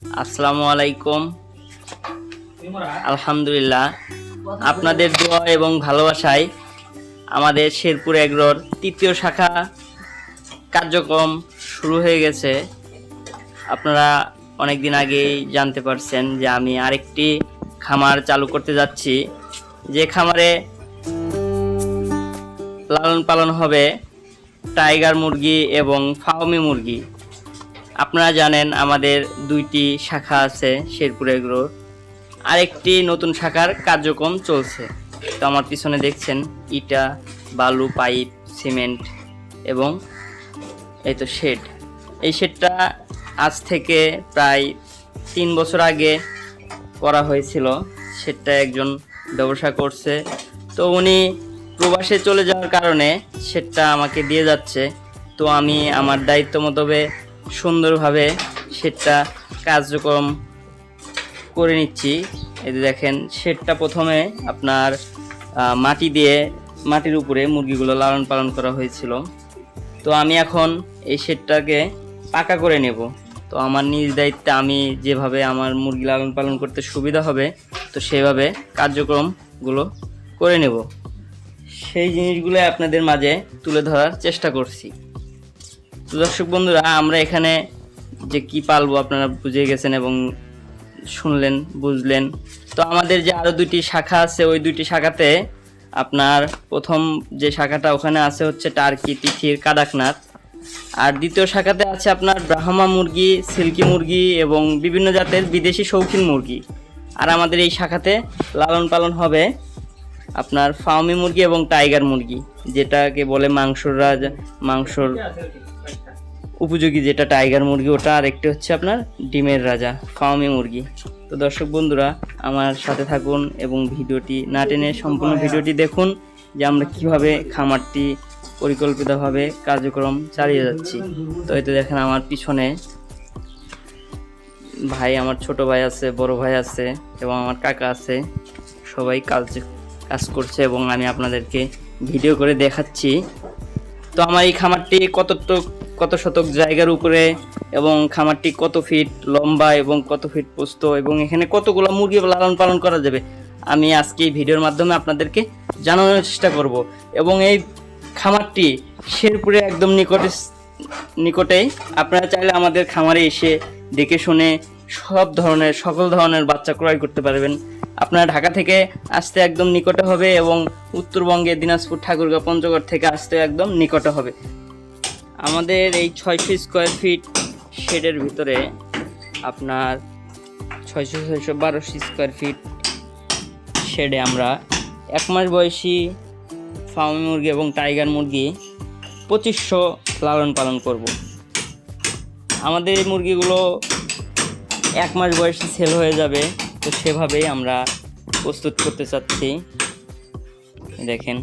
আসসালামু আলাইকুম। আলহামদুলিল্লাহ, আপনাদের দোয়া এবং ভালোবাসায় আমাদের শেরপুর এগ্রোর তৃতীয় শাখা কার্যক্রম শুরু হয়ে গেছে। আপনারা অনেক দিন আগেই জানতে পারছেন যে আমি আরেকটি খামার চালু করতে যাচ্ছি, যে খামারে লালন পালন হবে টাইগার মুরগি এবং ফার্মি মুরগি। আপনারা জানেন আমাদের দুইটি শাখা আছে শেরপুর এগ্রোর, আরেকটি নতুন শাখার কার্যক্রম চলছে। তো আমার পিছনে দেখছেন ইটা, বালু, পাইপ, সিমেন্ট এবং এই তো শেড। এই শেডটা আজ থেকে প্রায় 3 বছর আগে করা হয়েছিল। শেডটা একজন ব্যবসা করছে, তো উনি প্রবাসে চলে যাওয়ার কারণে শেডটা আমাকে দিয়ে যাচ্ছে। তো আমি আমার দায়িত্ব মোতাবেক সুন্দরভাবে শেডটা কার্যক্রম করে নিচ্ছি। এই যে দেখেন, শেডটা প্রথমে আপনার মাটির উপরে মুরগিগুলো লালন পালন করা হয়েছিল। তো আমি এখন এই শেডটাকে পাকা করে নেব। তো আমার নিজ দায়িত্বে আমি যেভাবে আমার মুরগি লালন পালন করতে সুবিধা হবে, তো সেভাবে কার্যক্রমগুলো করে নেব। সেই জিনিসগুলো আপনাদের মাঝে তুলে ধরার চেষ্টা করছি। তো দর্শক বন্ধুরা, আমরা এখানে যে কি পালবো আপনারা বুঝে গেছেন এবং শুনলেন, বুঝলেন। তো আমাদের যে আরও দুইটি শাখা আছে, ওই দুইটি শাখাতে আপনার প্রথম যে শাখাটা ওখানে আছে হচ্ছে টার্কি, তিথির, কাদাকনাথ। আর দ্বিতীয় শাখাতে আছে আপনার ব্রাহ্মা মুরগি, সিল্কি মুরগি এবং বিভিন্ন জাতের বিদেশি শৌখিন মুরগি। আর আমাদের এই শাখাতে লালন পালন হবে আপনার ফার্মি মুরগি এবং টাইগার মুরগি, যেটাকে বলে মাংসর উপযোগী যেটা টাইগার মুরগি ওটা, আর একটি হচ্ছে আপনার ডিমের রাজা ফার্মি মুরগি। তো দর্শক বন্ধুরা, আমার সাথে থাকুন এবং ভিডিওটি না টেনে সম্পূর্ণ ভিডিওটি দেখুন যে আমরা কিভাবে খামারটি পরিকল্পিতভাবে কার্যক্রম চালিয়ে যাচ্ছি। তো এই তো দেখেন আমার পিছনে ভাই, আমার ছোট ভাই আছে, বড় ভাই আছে এবং আমার কাকা আছে, সবাই কাজ করছে এবং আমি আপনাদেরকে ভিডিও করে দেখাচ্ছি। তো আমার এই খামারটি কত শতক জায়গার উপরে এবং খামারটি কত ফিট লম্বা এবং কত ফিট প্রস্থ এবং এখানে কতগুলো মুরগি লালন পালন করা যাবে, আমি আজকে এই ভিডিওর মাধ্যমে আপনাদেরকে জানানোর চেষ্টা করব। এবং এই খামারটি শেরপুরে একদম নিকটেই। আপনারা চাইলে আমাদের খামারে এসে দেখে শুনে সকল ধরনের বাচ্চা ক্রয় করতে পারবেন। আপনারা ঢাকা থেকে আসতে একদম নিকটে হবে এবং উত্তরবঙ্গে দিনাজপুর, ঠাকুরগাঁও, পঞ্চগড় থেকে আসতে একদম নিকটে হবে। আমাদের এই 600 স্কোয়ার ফিট শেডের ভিতরে আপনার 1200 স্কোয়ার ফিট শেডে আমরা 1 মাস বয়সী ফার্মি মুরগি এবং টাইগার মুরগি 2500 লালন পালন করব। আমাদের এই মুরগিগুলো 1 মাস বয়সে সেল হয়ে যাবে, তো সেভাবেই আমরা প্রস্তুত করতে চাচ্ছি। দেখেন,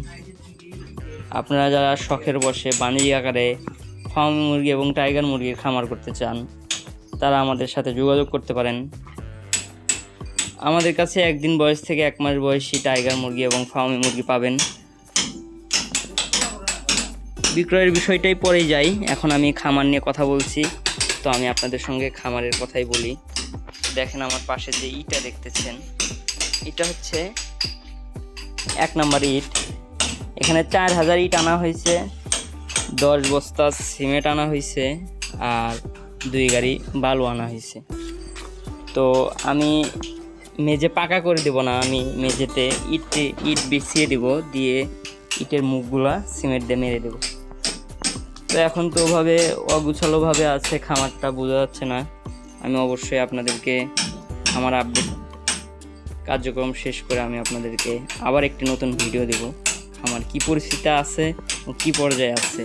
আপনারা যারা শখের বসে বাণিজ্যিক আকারে ফার্মি মুরগি এবং টাইগার মুরগির খামার করতে চান, তারা আমাদের সাথে যোগাযোগ করতে পারেন। আমাদের কাছে 1 দিন বয়স থেকে 1 মাস বয়সী টাইগার মুরগি এবং ফার্মি মুরগি পাবেন। বিক্রয়ের বিষয়টাই পরেই যাই, এখন আমি খামার নিয়ে কথা বলছি। তো আমি আপনাদের সঙ্গে খামারের কথাই বলি। দেখেন, আমার পাশে যে ইটা দেখতেছেন, এটা হচ্ছে 1 নাম্বার ইট। এখানে 4000 ইট আনা হয়েছে, 10 বস্তা সিমেন্ট আনা হয়েছে আর 2 গাড়ি বালু আনা হয়েছে। তো আমি মেঝে পাকা করে দেব না, আমি মেঝেতে ইট বিছিয়ে দেব, দিয়ে ইটের মুখগুলা সিমেন্ট দিয়ে মেরে দেব। তো এখন তো ওভাবে অগুছালোভাবে আছে খামারটা, বোঝা যাচ্ছে না। আমি অবশ্যই আপনাদেরকে আমার আপডেট কার্যক্রম শেষ করে আমি আপনাদেরকে আবার একটি নতুন ভিডিও দেব, আমার কি পরিস্থিতি আছে ও কি পর্যায়ে আছে।